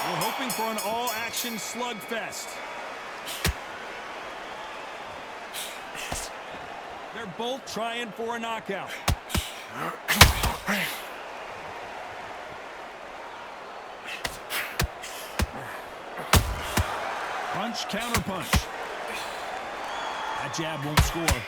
We're hoping for an all-action slugfest. They're both trying for a knockout. Punch, counter punch. That jab won't score.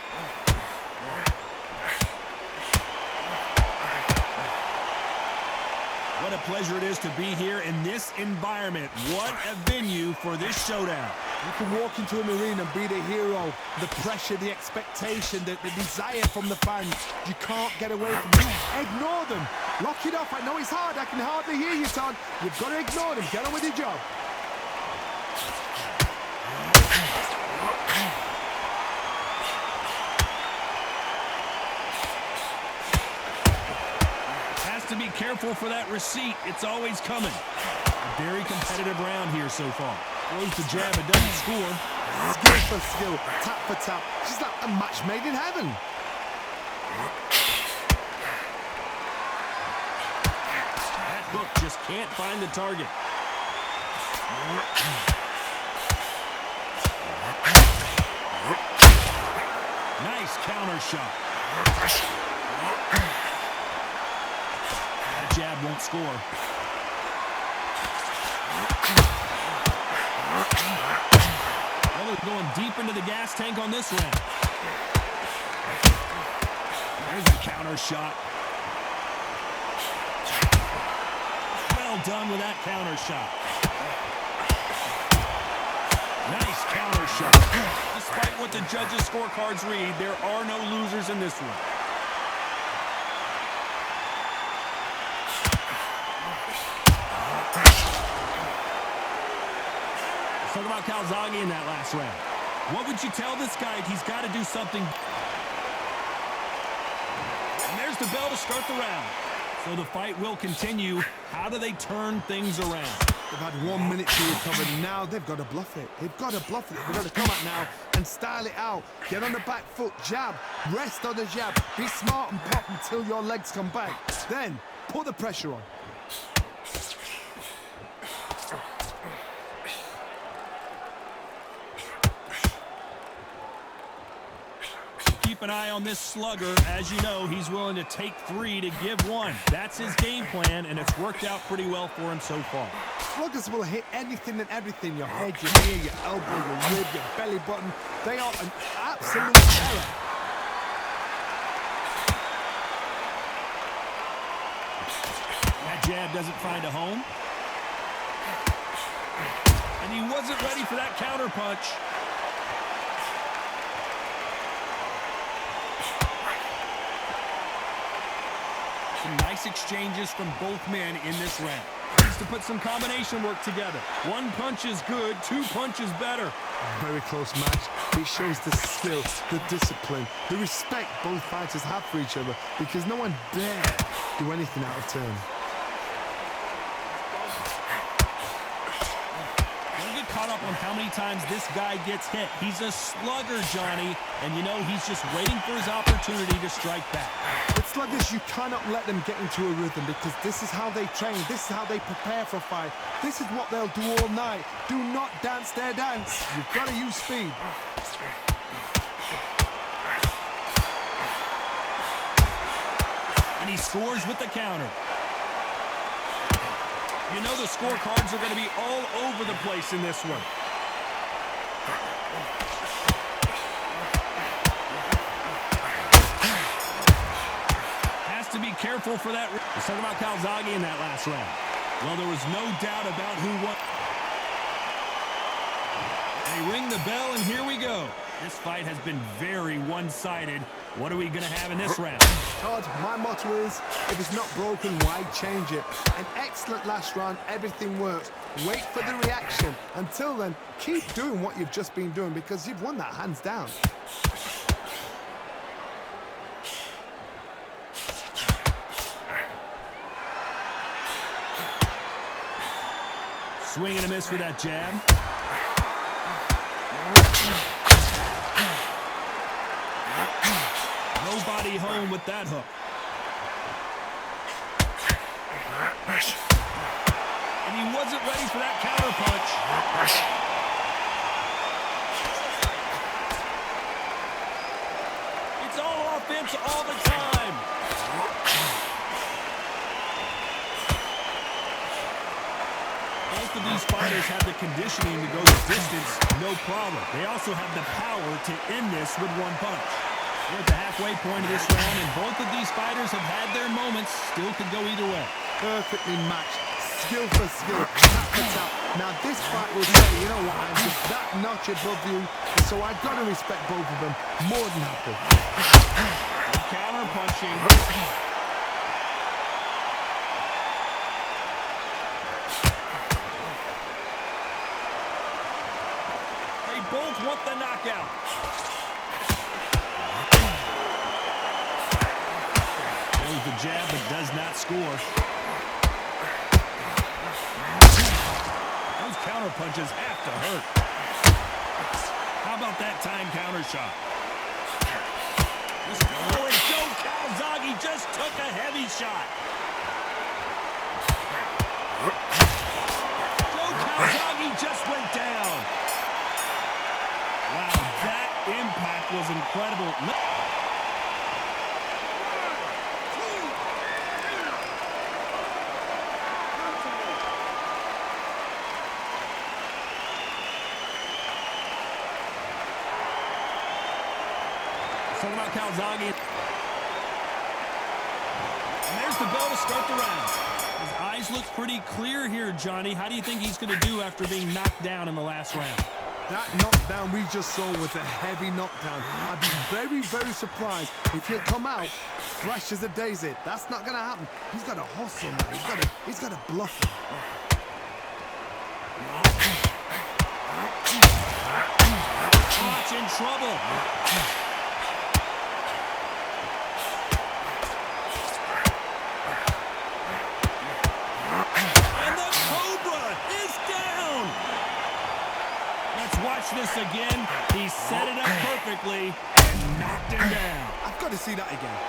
What a pleasure it is to be here in this environment. What a venue for this showdown. You can walk into an arena and be the hero. The pressure, the expectation, the desire from the fans. You can't get away from it. Ignore them. Lock it off. I know it's hard. I can hardly hear you, son. You've got to ignore them. Get on with your job. To be careful for that receipt. It's always coming. A very competitive round here so far. Throws the jab, it doesn't score. Skill for skill, tap for tap. She's like a match made in heaven. That hook just can't find the target. Nice counter shot. Jab won't score. Well, they're going deep into the gas tank on this round. There's a counter shot. Well done with that counter shot. Nice counter shot. Despite what the judges' scorecards read, there are no losers in this one. Talk about Calzaghe in that last round. What would you tell this guy? He's got to do something. And there's the bell to start the round. So the fight will continue. How do they turn things around? They've had 1 minute to recover. Now they've got to bluff it. They've got to bluff it. They've got to come out now and style it out. Get on the back foot, jab, rest on the jab. Be smart and pop until your legs come back. Then put the pressure on. Keep an eye on this slugger. As you know, he's willing to take 3 to give 1. That's his game plan, and it's worked out pretty well for him so far. Sluggers will hit anything and everything. Your head, your ear, your elbow, your rib, your belly button. They are an absolute terror. That jab doesn't find a home. And he wasn't ready for that counter punch. Some nice exchanges from both men in this round. Needs to put some combination work together. 1 punch is good, 2 punches better. Very close match. It shows the skill, the discipline, the respect both fighters have for each other, because no one dare do anything out of turn. Don't get caught up on how many times this guy gets hit. He's a slugger, Johnny, and you know he's just waiting for his opportunity to strike back. With sluggers, you cannot let them get into a rhythm, because this is how they train, this is how they prepare for a fight. This is what they'll do all night. Do not dance their dance. You've got to use speed. And he scores with the counter. You know the scorecards are going to be all over the place in this one. Has to be careful for that. Let's talk about Calzaghe in that last round. Well, there was no doubt about who won. They ring the bell, and here we go. This fight has been very one-sided. What are we going to have in this round? Todd, my motto is, if it's not broken, why change it? An excellent last round, everything works. Wait for the reaction. Until then, keep doing what you've just been doing, because you've won that hands down. Swing and a miss with that jab. Nobody home with that hook. And he He wasn't ready for that counter punch. It's all offense all the time. Both of these fighters have the conditioning to go the distance, no problem. They also have the power to end this with one punch. We're at the halfway point of this round, and both of these fighters have had their moments. Still could go either way. Perfectly matched. Skill for skill. Tap for tap. Now this fight will say, you know what, I'm just that notch above you, so I've got to respect both of them. More than happy. Counter punching. They both want the knockout. There's the jab, but does not score. Those counter punches have to hurt. How about that time counter shot? Oh, and Joe Calzaghe just took a heavy shot. Joe Calzaghe just went down. Wow, that impact was incredible. Talking about Calzaghe. And there's the bell to start the round. His eyes look pretty clear here, Johnny. How do you think he's going to do after being knocked down in the last round? That knockdown we just saw was a heavy knockdown. I'd be very, very surprised if he'll come out fresh as a daisy. That's not going to happen. He's got to hustle now. He's got to bluff him. Froch in trouble. Watch this again. He set it up perfectly and knocked him down. I've got to see that again.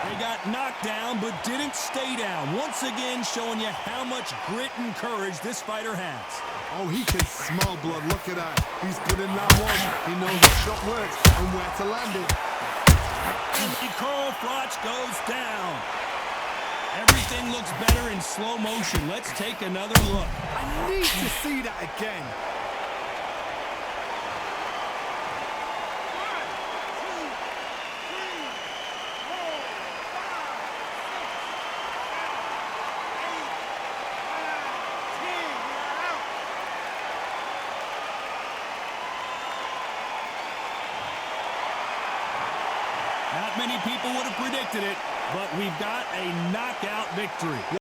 They got knocked down, but didn't stay down. Once again, showing you how much grit and courage this fighter has. Oh, he can smell blood. Look at that. He's good in that one. He knows the shot works and where to land it. And Carl Froch goes down. Everything looks better in slow motion. Let's take another look. I need to see that again. Not many people would have predicted it, but we've got a knockout victory.